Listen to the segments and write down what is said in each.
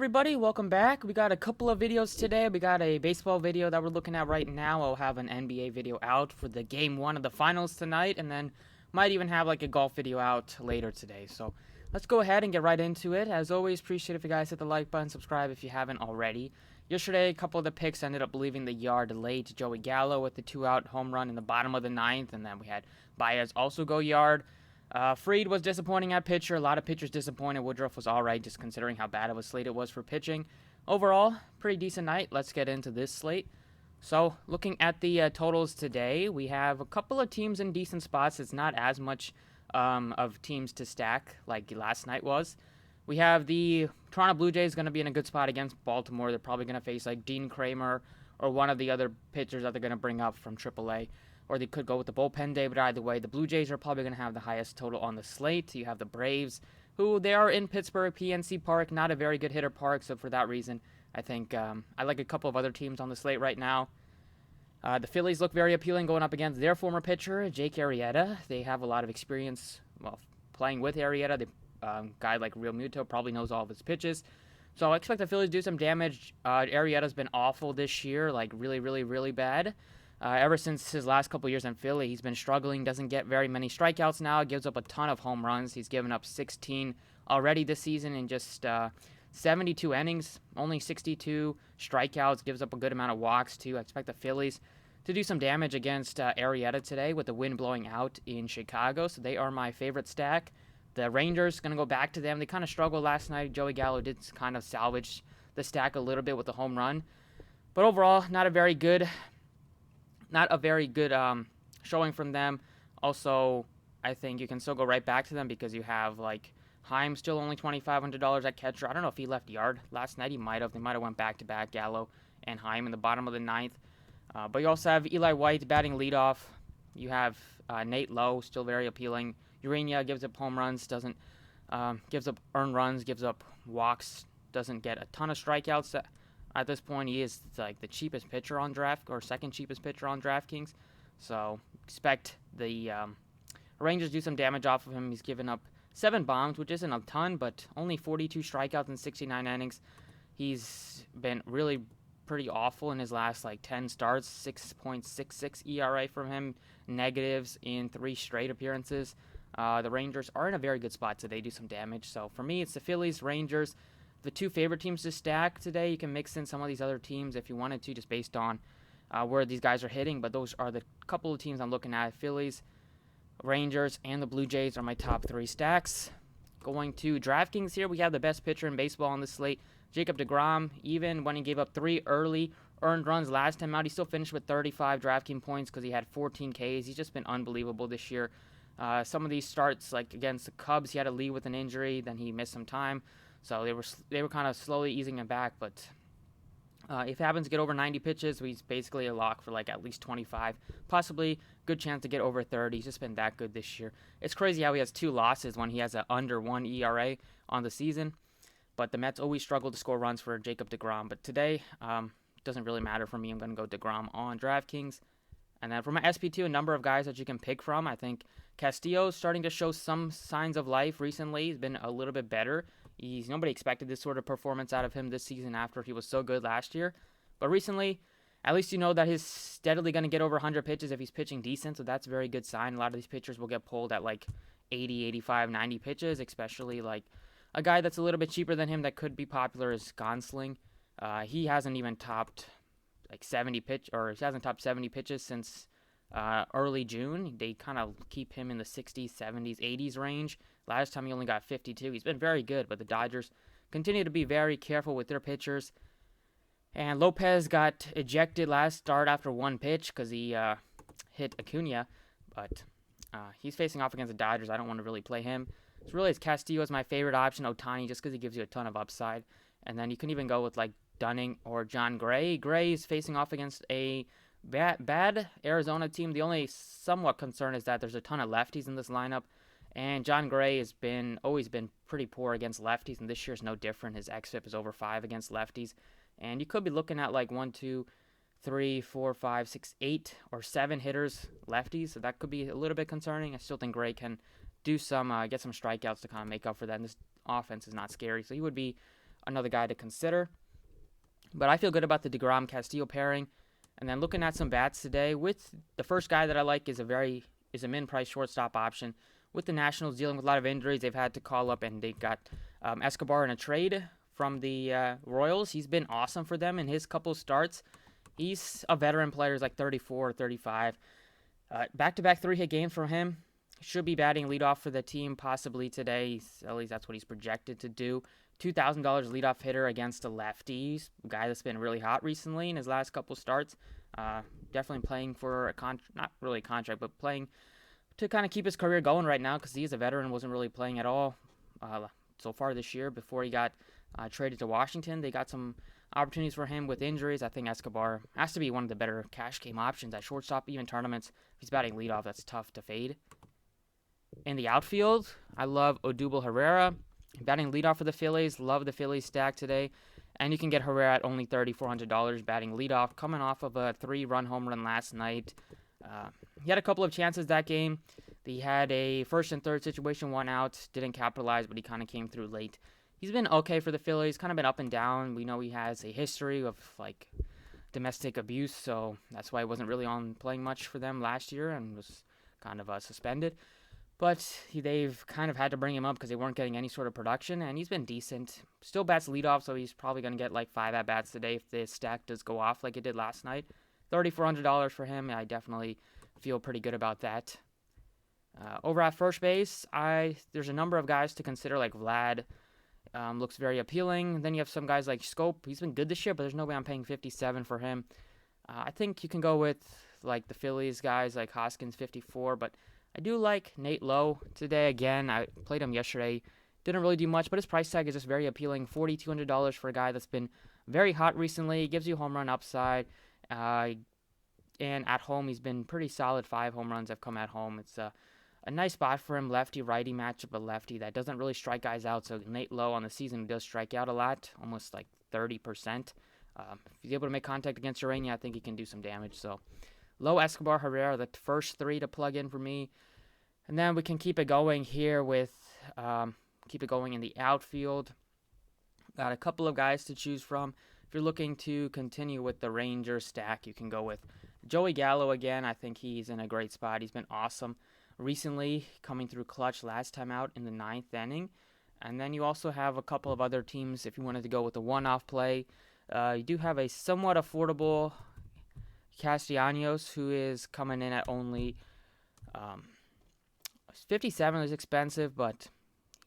Everybody, welcome back. We got a couple of videos today. We got a baseball video that we're looking at right now. I'll have an NBA video out for the game one of the finals tonight, and then might even have like a golf video out later today. So let's go ahead and get right into it. As always, appreciate if you guys hit the like button, subscribe if you haven't already. Yesterday, a couple of the picks ended up leaving the yard late. Joey Gallo with the 2-out home run in the bottom of the ninth, and then we had Baez also go yard. Fried was disappointing at pitcher. A lot of pitchers disappointed. Woodruff was all right, just considering how bad of a slate it was for pitching. Overall, pretty decent night. Let's get into this slate. So, looking at the totals today, we have a couple of teams in decent spots. It's not as much of teams to stack like last night was. We have the Toronto Blue Jays going to be in a good spot against Baltimore. They're probably going to face like Dean Kramer or one of the other pitchers that they're going to bring up from AAA. Or they could go with the bullpen day, but either way, the Blue Jays are probably going to have the highest total on the slate. You have the Braves, who they are in Pittsburgh, PNC Park, not a very good hitter park, so for that reason, I think I like a couple of other teams on the slate right now. The Phillies look very appealing going up against their former pitcher, Jake Arrieta. They have a lot of experience, playing with Arrieta. The guy like Real Muto probably knows all of his pitches. So I expect the Phillies to do some damage. Arrieta's been awful this year, like really, really, really bad. Ever since his last couple years in Philly, he's been struggling, doesn't get very many strikeouts now, gives up a ton of home runs. He's given up 16 already this season in just 72 innings, only 62 strikeouts, gives up a good amount of walks too. I expect the Phillies to do some damage against Arrieta today with the wind blowing out in Chicago, so they are my favorite stack. The Rangers, going to go back to them. They kind of struggled last night. Joey Gallo did kind of salvage the stack a little bit with the home run. But overall, not a very good showing from them. Also, I think you can still go right back to them because you have like Heim still only $2,500 at catcher. I don't know if he left yard last night. He might have. They might have went back to back, Gallo and Heim in the bottom of the ninth. But you also have Eli White batting leadoff. You have Nate Lowe still very appealing. Urania gives up home runs, gives up earned runs, gives up walks, doesn't get a ton of strikeouts. At this point, he is like the cheapest pitcher on second cheapest pitcher on DraftKings. So expect the Rangers do some damage off of him. He's given up 7 bombs, which isn't a ton, but only 42 strikeouts in 69 innings. He's been really pretty awful in his last 10 starts. 6.66 ERA from him, negatives in 3 straight appearances. The Rangers are in a very good spot today, do some damage. So for me, it's the Phillies, Rangers. The 2 favorite teams to stack today. You can mix in some of these other teams if you wanted to, just based on where these guys are hitting. But those are the couple of teams I'm looking at. Phillies, Rangers, and the Blue Jays are my top 3 stacks. Going to DraftKings here, we have the best pitcher in baseball on the slate, Jacob Degrom. Even when he gave up 3 early earned runs last time out, he still finished with 35 DraftKings points because he had 14 Ks. He's just been unbelievable this year. Some of these starts, like against the Cubs, he had to leave with an injury, then he missed some time. So they were kind of slowly easing him back, but if he happens to get over 90 pitches, he's basically a lock for at least 25, possibly good chance to get over 30. He's just been that good this year. It's crazy how he has 2 losses when he has an under 1 ERA on the season, but the Mets always struggle to score runs for Jacob Degrom. But today, doesn't really matter for me. I'm going to go Degrom on DraftKings. And then for my SP2, a number of guys that you can pick from. I think Castillo's starting to show some signs of life recently. He's been a little bit better. Nobody expected this sort of performance out of him this season after he was so good last year. But recently, at least you know that he's steadily going to get over 100 pitches if he's pitching decent, so that's a very good sign. A lot of these pitchers will get pulled at 80, 85, 90 pitches, especially a guy that's a little bit cheaper than him that could be popular is Gonsling. He hasn't even topped 70 pitches since early June. They kind of keep him in the 60s, 70s, 80s range. Last time he only got 52. He's been very good, but the Dodgers continue to be very careful with their pitchers. And Lopez got ejected last start after 1 pitch because he hit Acuna, but he's facing off against the Dodgers. I don't want to really play him. So really, Castillo is my favorite option. Ohtani, just because he gives you a ton of upside. And then you can even go with Dunning or John Gray. Gray is facing off against a bad Arizona team. The only somewhat concern is that there's a ton of lefties in this lineup, and John Gray has always been pretty poor against lefties, and this year's no different. His xFIP is over 5 against lefties, and you could be looking at 1, 2, 3, 4, 5, 6, 8, or 7 hitters lefties, so that could be a little bit concerning. I still think Gray can do get some strikeouts to kind of make up for that, and this offense is not scary, so he would be another guy to consider. But I feel good about the Degrom Castillo pairing. And then looking at some bats today, with the first guy that I like is a min-price shortstop option. With the Nationals dealing with a lot of injuries, they've had to call up, and they got Escobar in a trade from the Royals. He's been awesome for them in his couple starts. He's a veteran player, he's like 34 or 35. Back-to-back 3-hit games from him. Should be batting leadoff for the team possibly today. At least that's what he's projected to do. $2,000 leadoff hitter against a lefty, a guy that's been really hot recently in his last couple starts. Definitely playing for not really a contract, but playing to kind of keep his career going right now, because he's a veteran, wasn't really playing at all so far this year. Before he got traded to Washington, they got some opportunities for him with injuries. I think Escobar has to be one of the better cash game options at shortstop, even tournaments. If he's batting leadoff, that's tough to fade. In the outfield, I love Odubel Herrera. Batting leadoff for the Phillies. Love the Phillies stack today. And you can get Herrera at only $3,400 batting leadoff, coming off of a 3-run home run last night. He had a couple of chances that game. He had a first and third situation, 1 out. Didn't capitalize, but he kind of came through late. He's been okay for the Phillies. Kind of been up and down. We know he has a history of domestic abuse, so that's why he wasn't really on playing much for them last year and was kind of suspended. But they've kind of had to bring him up because they weren't getting any sort of production, and he's been decent. Still bats leadoff, so he's probably going to get 5 at-bats today if the stack does go off like it did last night. $3,400 for him. I definitely feel pretty good about that. Over at first base, there's a number of guys to consider, like Vlad. Looks very appealing. Then you have some guys like Scope. He's been good this year, but there's no way I'm paying $57 for him. I think you can go with the Phillies guys like Hoskins, $54, but I do like Nate Lowe today. Again, I played him yesterday. Didn't really do much, but his price tag is just very appealing. $4,200 for a guy that's been very hot recently. Gives you home run upside. And at home, he's been pretty solid. 5 home runs have come at home. It's a nice spot for him. Lefty-righty matchup, a lefty that doesn't really strike guys out. So Nate Lowe on the season does strike out a lot, almost 30%. If he's able to make contact against Urania, I think he can do some damage. So Lowe, Escobar, Herrera, the first 3 to plug in for me. And then we can keep it going here with, keep it going in the outfield. Got a couple of guys to choose from. If you're looking to continue with the Rangers stack, you can go with Joey Gallo again. I think he's in a great spot. He's been awesome recently, coming through clutch last time out in the 9th inning. And then you also have a couple of other teams if you wanted to go with a one-off play. You do have a somewhat affordable Castellanos, who is coming in at only 57. Is expensive, but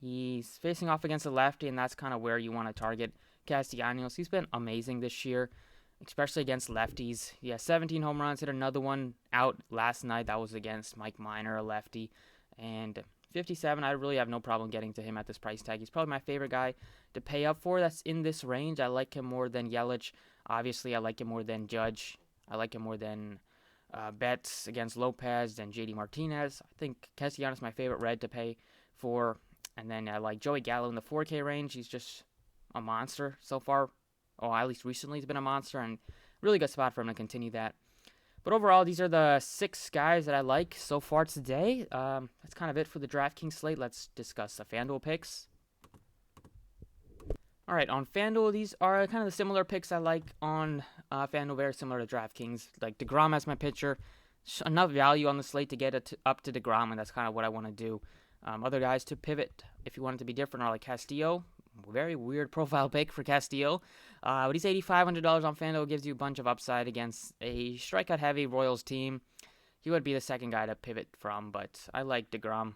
he's facing off against a lefty, and that's kind of where you want to target Castellanos. He's been amazing this year, especially against lefties. He has 17 home runs, hit another one out last night. That was against Mike Minor, a lefty. And 57, I really have no problem getting to him at this price tag. He's probably my favorite guy to pay up for that's in this range. I like him more than Yelich. Obviously, I like him more than Judge. I like him more than Betts against Lopez and JD Martinez. I think Castellanos is my favorite red to pay for. And then I like Joey Gallo in the 4K range. He's just a monster so far. Or at least recently he's been a monster, and really good spot for him to continue that. But overall, these are the 6 guys that I like so far today. That's kind of it for the DraftKings slate. Let's discuss the Fanduel picks. All right, on Fanduel, these are kind of the similar picks I like on Fanduel, very similar to DraftKings. Like Degrom as my pitcher, enough value on the slate to get it up to Degrom, and that's kind of what I want to do. Other guys to pivot, if you want it to be different, are like Castillo. Very weird profile pick for Castillo. But he's $8,500 on FanDuel. Gives you a bunch of upside against a strikeout-heavy Royals team. He would be the second guy to pivot from, but I like Degrom.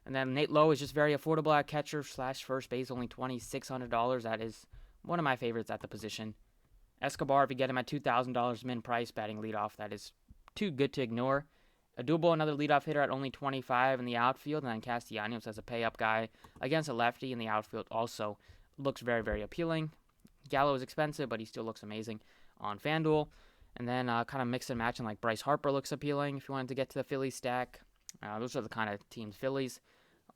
And then Nate Lowe is just very affordable at catcher / first base, only $2,600. That is one of my favorites at the position. Escobar, if you get him at $2,000 min price, batting leadoff, that is too good to ignore. Odubel, another leadoff hitter at only $25 in the outfield, and then Castellanos as a pay-up guy against a lefty in the outfield also looks very, very appealing. Gallo is expensive, but he still looks amazing on FanDuel. And then kind of mix and matching, like Bryce Harper looks appealing if you wanted to get to the Phillies stack. Those are the kind of teams. Phillies.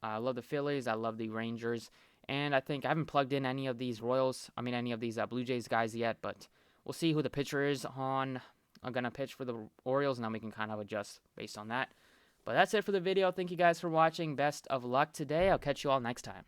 I love the Phillies. I love the Rangers. And I think I haven't plugged in any of these any of these Blue Jays guys yet, but we'll see who the pitcher is on. I'm going to pitch for the Orioles, and then we can kind of adjust based on that. But that's it for the video. Thank you guys for watching. Best of luck today. I'll catch you all next time.